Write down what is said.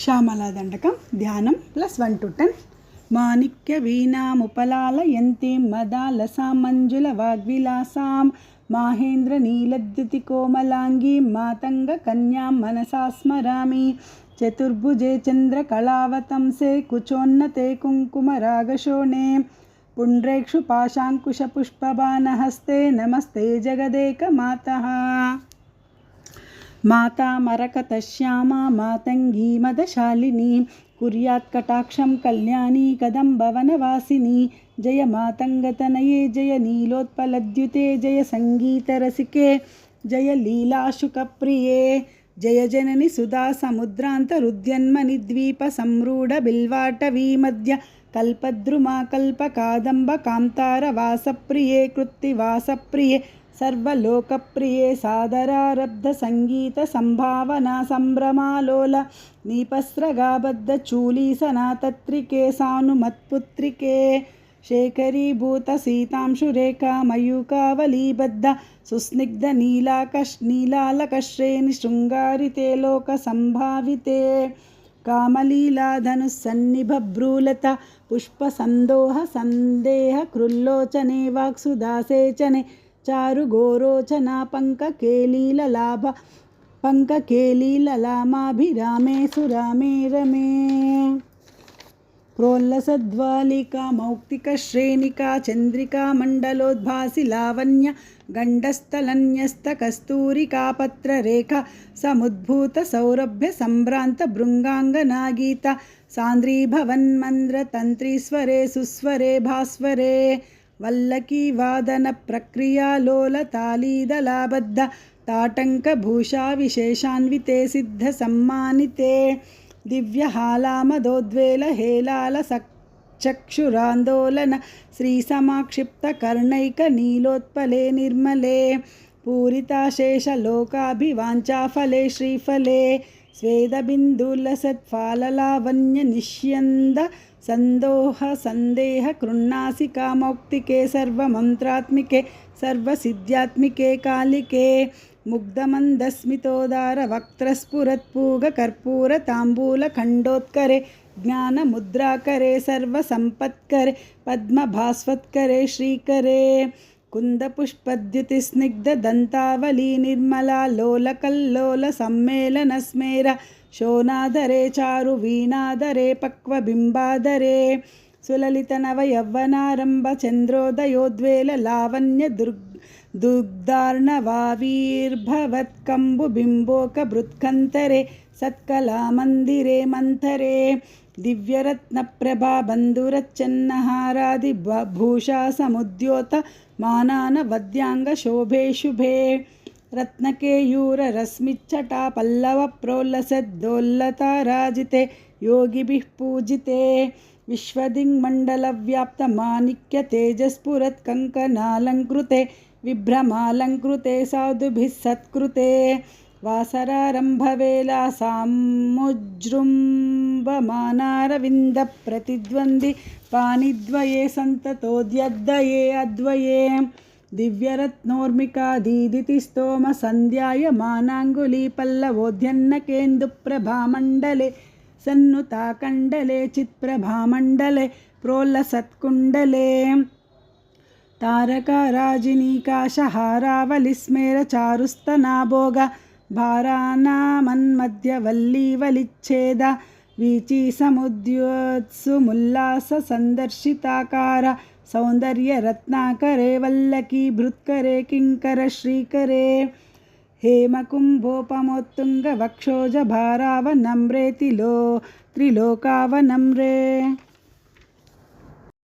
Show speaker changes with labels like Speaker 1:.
Speaker 1: శ్యామలాదండకం ధ్యానం +1 to 10. మాణిక్య వీణాముపలాలయంతీం మదాలసాం మంజుల వాగ్విలాసాం మాహేంద్ర నీలద్యుతి కోమలాంగీం మాతంగ కన్యాం మనసా స్మరామి. చతుర్భుజే చంద్రకళావతంసే కుచోన్నతే కుంకుమరాగశోణే పుండ్రేక్షు పాశాంకుశ పుష్పబాణహస్తే నమస్తే జగదేకమాతః. మాతా మరకతశ్యామా మాతంగీ మదశాలిని కుర్యాత్ కటాక్షం కళ్యాణి కదంబవనవాసిని. జయ మాతంగతనయే జయ నీలోత్పలద్యుతే జయ సంగీతరసికే జయ లీలాశుకప్రియే జయ జనని సుధా సముద్రాంతరుద్యన్మని ద్వీప సంరూఢ బిల్వాటవీ మధ్య కల్పద్రుమా కల్పకాదంబ కాంతార వాసప్రియే కృత్తివాసప్రియే సర్వలోకప్రియే సాదరారబ్ధ సంగీత సంభావనా సంభ్రమాలోల నీపస్రగాబద్ధ చూలీసనాతత్రికే సానుమత్పుత్రికే శేఖరీభూత సీతాంశురేఖా మయూకావలీబద్ధ సుస్నిగ్ధ నీలాలకశ్రేణి శృంగారితే లోక సంభావితే కామలీలాధనుస్సన్నిభభ్రూలత పుష్పసందోహ సందేహ కృల్లోచనే వాక్సుదాసేచనే చారు గోరోచనా పంకకేలీలలామాభిరామే సురామే రమే. ప్రోల్లసద్వాలికా మౌక్తిక శ్రేణికా చంద్రికా మండలోద్భాసి లావణ్య గండస్థలన్యస్త కస్తూరికా పత్రరేఖ సముద్భూత సౌరభ్య సంభ్రాంత భృంగాంగనాగీత సాంద్రీభవన్మంద్ర తంత్రీస్వరే సుస్వరే భాస్వరే వల్లకీ వాదన ప్రక్రియాలోల తాళీదలాబద్ధ తాటంక భూషా విశేషాన్వితే సిద్ధ సమ్మానితే దివ్యహాలామదోద్వేల హేలాల చక్షురాందోళన శ్రీసమాక్షిప్త కర్ణైక నీలోత్పలే నిర్మలే పూరితాశేషలోకాభివాంఛాఫలే శ్రీఫలే స్వేదబిందులసత్ఫాలలావణ్య నిష్యంద సందోహ సందేహ కృన్నాసికా మౌక్తికే సర్వమంత్రాత్మికే సర్వసిద్ధ్యాత్మికే కాళికే ముగ్ధమందస్మితోదార వక్త్రస్ఫురత్పూగ కర్పూర తాంబూల ఖండోత్కరే జ్ఞానముద్రాకరే సర్వసంపత్కరే పద్మభాస్వత్కరే శ్రీకరే కుందపుష్పద్యుతిస్నిగ్ధ దంతావళీ నిర్మలా లోలకల్లోల సమ్మేళన స్మేర శోనాధరే చారు వీణాధరే పక్వబింబాధరే సులలిత నవ యవ్వనారంభ చంద్రోదయోద్వేల లావణ్య దుగ్ధార్ణవావీర్భవత్కంబు బింబోక బృత్కంతరే సత్కళామందిరే మంథరే దివ్యరత్న ప్రభా బంధురచ్చన్నహారాది భూషా సముద్యోత మానాన వద్యాంగ శోభే శుభే రత్నకేయూర రశ్మిచ్చటా పల్లవ ప్రోల్లసద్దోల్లతారాజితే యోగిభిః పూజితే విశ్వదింగ్మండల వ్యాప్త మాణిక్య తేజస్ఫురత్ కంకణాలంకృతే విభ్రమాలంకృతే సాధుభిः సత్కృతే వాసరారంభవేళా సాముజృంభమానారవింద ప్రతిద్వంది పాణిద్వయే సంతతోద్యద్దయే అద్వయే దివ్యరత్నోర్మికా దీదితి స్తోమ సంధ్యాయమానాంగులీ పల్లవోద్యన్నకేందుప్రభామండలే సన్నుతాకండలే చిత్ప్రభామండలే ప్రోల్లసత్కుండలే తారకారాజినీకాశహారావలిస్మేర చారుస్తనాభోగ భారానామన్మధ్యవల్లీవలిచ్ఛేద వీచీ సముద్యోత్సుముల్లాస సందర్శితాకార సౌందర్య రత్నాకరే వల్లకీ భృత్కరే కింకర శ్రీకరే హేమకుంభోపమోత్తుంగ వక్షోజ భారావనమ్రే త్రిలోకావనమ్రే.